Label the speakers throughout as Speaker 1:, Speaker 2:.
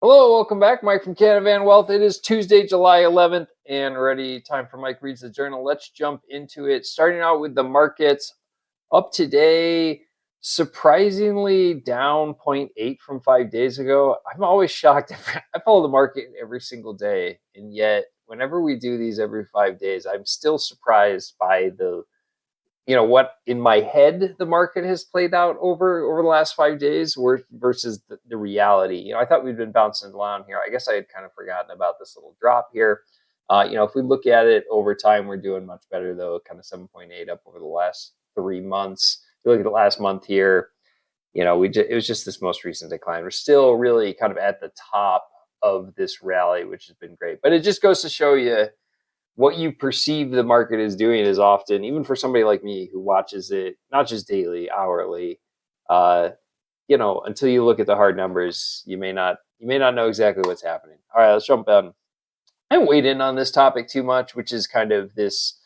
Speaker 1: Hello, welcome back. Mike from Canavan Wealth. It is Tuesday, July 11th, and ready. Time for Mike Reads the Journal. Let's jump into it. Starting out with the markets. Up today, surprisingly down 0.8 from 5 days ago. I'm always shocked. I follow the market every single day, and yet whenever we do these every 5 days, I'm still surprised by what in my head the market has played out over the last 5 days versus the reality. I thought we'd been bouncing around here. I guess I had kind of forgotten about this little drop here. If we look at it over time, we're doing much better though, kind of 7.8 up over the last 3 months. If you look at the last month here, it was just this most recent decline. We're still really kind of at the top of this rally, which has been great. But it just goes to show you what you perceive the market is doing is often, even for somebody like me who watches it, not just daily, hourly, until you look at the hard numbers, you may not know exactly what's happening. All right, let's jump in. I haven't weighed in on this topic too much, which is kind of this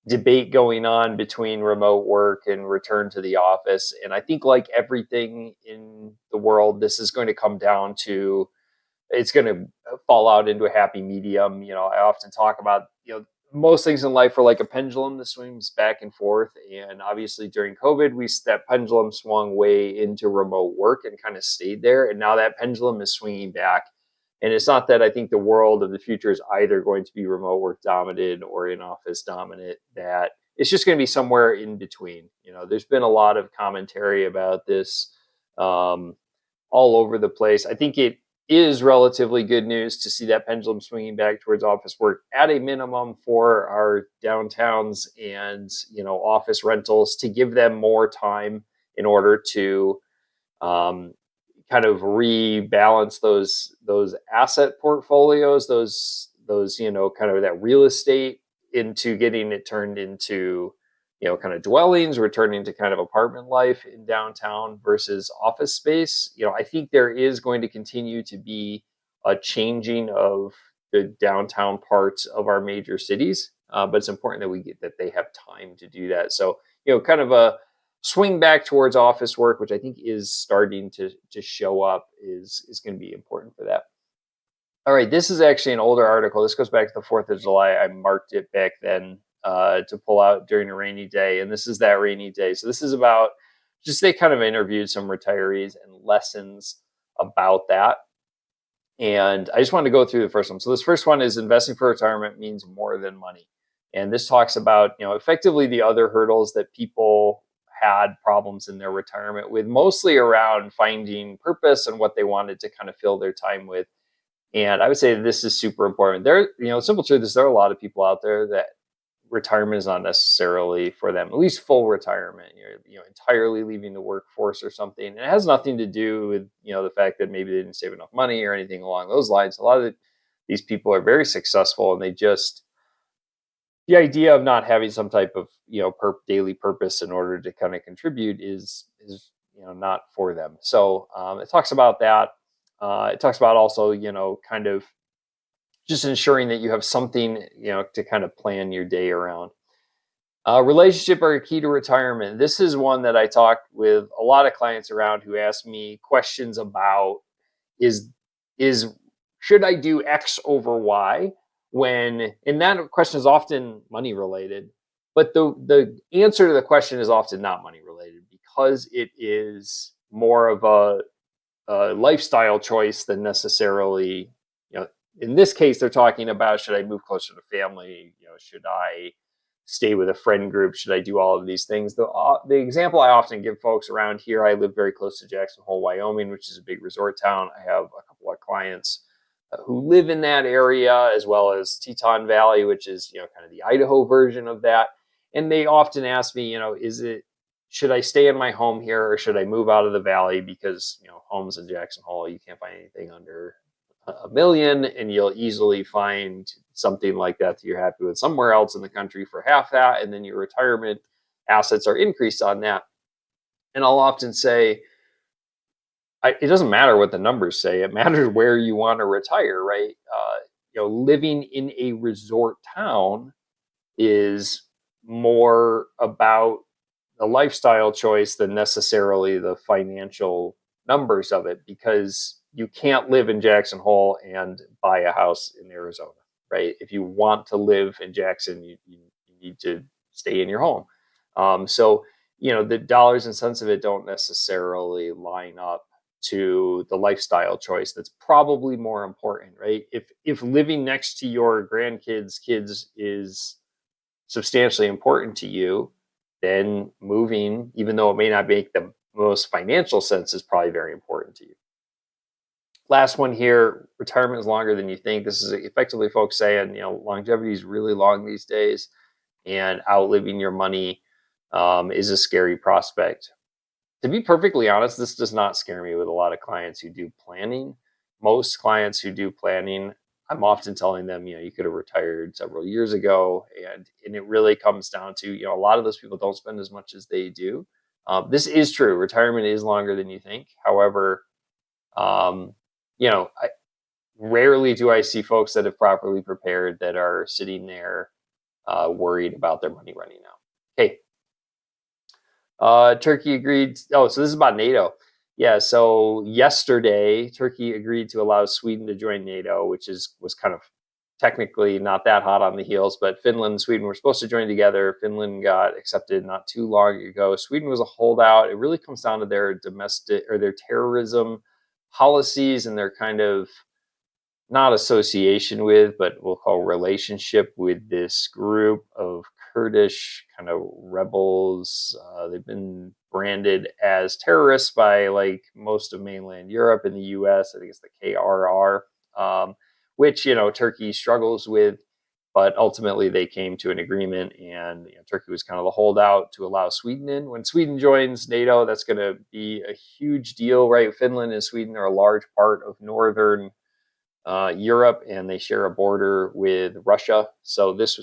Speaker 1: debate going on between remote work and return to the office. And I think like everything in the world, this is going to come down to, it's going to fall out into a happy medium. I often talk about, most things in life are like a pendulum that swings back and forth. And obviously during COVID, that pendulum swung way into remote work and kind of stayed there. And now that pendulum is swinging back. And it's not that I think the world of the future is either going to be remote work dominated or in office dominant, that it's just going to be somewhere in between. There's been a lot of commentary about this all over the place. I think it is relatively good news to see that pendulum swinging back towards office work at a minimum for our downtowns and office rentals, to give them more time in order to kind of rebalance those asset portfolios, those kind of that real estate, into getting it turned into kind of dwellings, returning to kind of apartment life in downtown versus office space. I think there is going to continue to be a changing of the downtown parts of our major cities, but it's important that they have time to do that. So, kind of a swing back towards office work, which I think is starting to show up, is going to be important for that. All right, this is actually an older article. This goes back to the 4th of July. I marked it back then to pull out during a rainy day. And this is that rainy day. So this is about they kind of interviewed some retirees and lessons about that. And I just wanted to go through the first one. So this first one is investing for retirement means more than money. And this talks about, effectively the other hurdles that people had problems in their retirement with, mostly around finding purpose and what they wanted to kind of fill their time with. And I would say this is super important. Simple truth is there are a lot of people out there that retirement is not necessarily for them, at least full retirement. You're entirely leaving the workforce or something. And it has nothing to do with, the fact that maybe they didn't save enough money or anything along those lines. A lot of these people are very successful, and the idea of not having some type of, daily purpose in order to kind of contribute is not for them. So it talks about that. It talks about also, kind of just ensuring that you have something, to kind of plan your day around. Relationship are a key to retirement. This is one that I talked with a lot of clients around who ask me questions about, should I do X over Y? And that question is often money related, but the answer to the question is often not money related, because it is more of a lifestyle choice than necessarily, in this case, they're talking about, should I move closer to family? Should I stay with a friend group? Should I do all of these things? The example I often give folks around here, I live very close to Jackson Hole, Wyoming, which is a big resort town. I have a couple of clients who live in that area, as well as Teton Valley, which is, kind of the Idaho version of that. And they often ask me, should I stay in my home here, or should I move out of the valley? Because, homes in Jackson Hole, you can't find anything under $1 million, and you'll easily find something like that you're happy with somewhere else in the country for half that, and then your retirement assets are increased on that. And I'll often say, it doesn't matter what the numbers say. It matters where you want to retire, right? Living in a resort town is more about the lifestyle choice than necessarily the financial numbers of it, because you can't live in Jackson Hole and buy a house in Arizona, right? If you want to live in Jackson, you need to stay in your home. So, the dollars and cents of it don't necessarily line up to the lifestyle choice that's probably more important, right? If living next to your grandkids' kids is substantially important to you, then moving, even though it may not make the most financial sense, is probably very important to you. Last one here, retirement is longer than you think. This is effectively folks saying, longevity is really long these days, and outliving your money is a scary prospect. To be perfectly honest, this does not scare me with a lot of clients who do planning. Most clients who do planning, I'm often telling them, you could have retired several years ago. And it really comes down to, a lot of those people don't spend as much as they do. This is true. Retirement is longer than you think. However, um, rarely do I see folks that have properly prepared that are sitting there worried about their money running out. Hey, Turkey agreed. Oh, so this is about NATO. Yeah. So yesterday, Turkey agreed to allow Sweden to join NATO, which was kind of technically not that hot on the heels. But Finland and Sweden were supposed to join together. Finland got accepted not too long ago. Sweden was a holdout. It really comes down to their domestic or their terrorism policies and their kind of not association with, but we'll call relationship with this group of Kurdish kind of rebels. They've been branded as terrorists by like most of mainland Europe and the US. I think it's the KRR, which, Turkey struggles with. But ultimately, they came to an agreement, and Turkey was kind of the holdout to allow Sweden in. When Sweden joins NATO, that's going to be a huge deal, right? Finland and Sweden are a large part of northern Europe, and they share a border with Russia. So this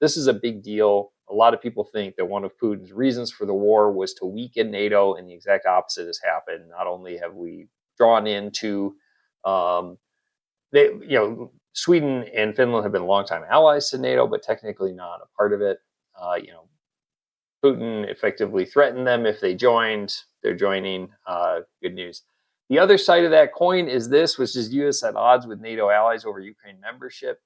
Speaker 1: is a big deal. A lot of people think that one of Putin's reasons for the war was to weaken NATO, and the exact opposite has happened. Not only have we drawn into, Sweden and Finland have been longtime allies to NATO, but technically not a part of it. Putin effectively threatened them if they joined. They're joining. Good news. The other side of that coin is this, which is U.S. at odds with NATO allies over Ukraine membership.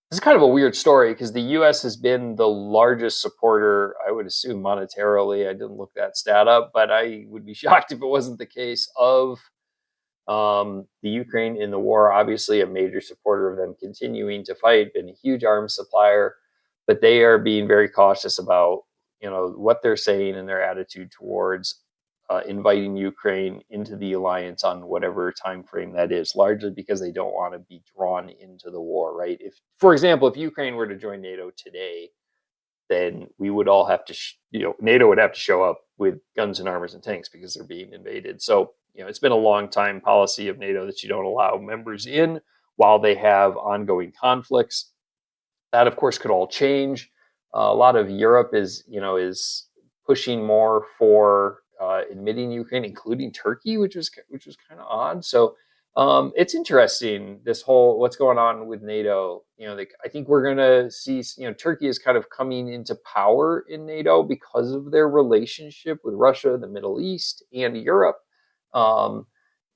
Speaker 1: This is kind of a weird story because the U.S. has been the largest supporter, I would assume monetarily. I didn't look that stat up, but I would be shocked if it wasn't the case, of the Ukraine in the war. Obviously, a major supporter of them continuing to fight, been a huge arms supplier, but they are being very cautious about what they're saying and their attitude towards inviting Ukraine into the alliance on whatever time frame that is, largely because they don't want to be drawn into the war, right? If, for example, if Ukraine were to join NATO today, then we would all have to, NATO would have to show up with guns and armors and tanks because they're being invaded. So, it's been a long time policy of NATO that you don't allow members in while they have ongoing conflicts. That, of course, could all change. A lot of Europe is pushing more for admitting Ukraine, including Turkey, which was kind of odd. So it's interesting, this whole what's going on with NATO. I think we're going to see Turkey is kind of coming into power in NATO because of their relationship with Russia, the Middle East, and Europe. The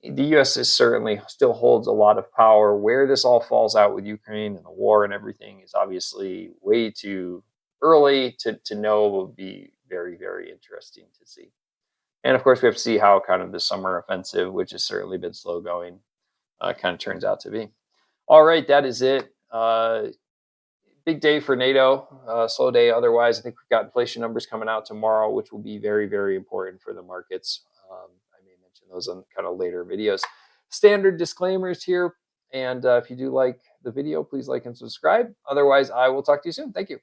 Speaker 1: U.S. is certainly still holds a lot of power. Where this all falls out with Ukraine and the war and everything is obviously way too early to know. Will be very, very interesting to see. And of course, we have to see how kind of the summer offensive, which has certainly been slow going, kind of turns out to be. All right, that is it. Big day for NATO, slow day otherwise. I think we've got inflation numbers coming out tomorrow, which will be very, very important for the markets. I may mention those on kind of later videos. Standard disclaimers here. And if you do like the video, please like and subscribe. Otherwise, I will talk to you soon. Thank you.